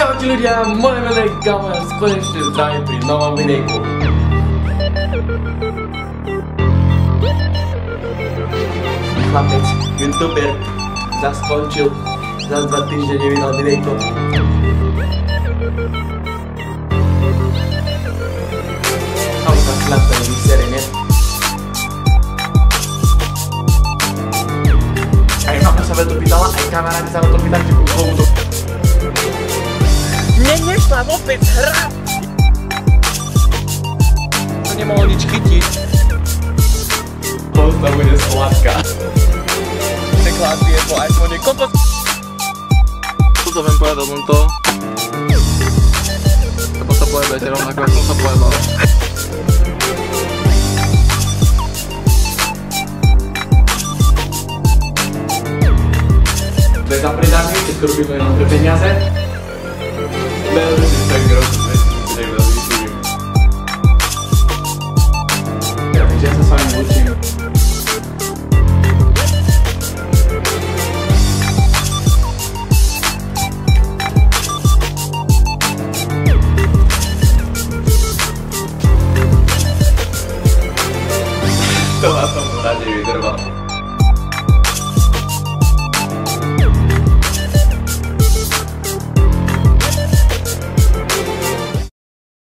Čaute ľudia, moje meno je Gamo, ja vás konečne zdravím pri novom videjku. Chlapec, youtuber, zas skončil, zas 2 týždne nevydal videjko. A už tak na to vysere, ne? Aj mama sa to pýtala, aj kamaráti sa to pýtali, že komu to... Mne nešla vôbec hra! To nemohol nič chytiť. Pozna bude sladká. Preklad je po iPhone kokos. Toto viem povedať len to. Lebo sa pojebete rovnako, ako som sa pojebal. To je za predávky, všetko robíme len pre peniaze. Veľmi si tak groz.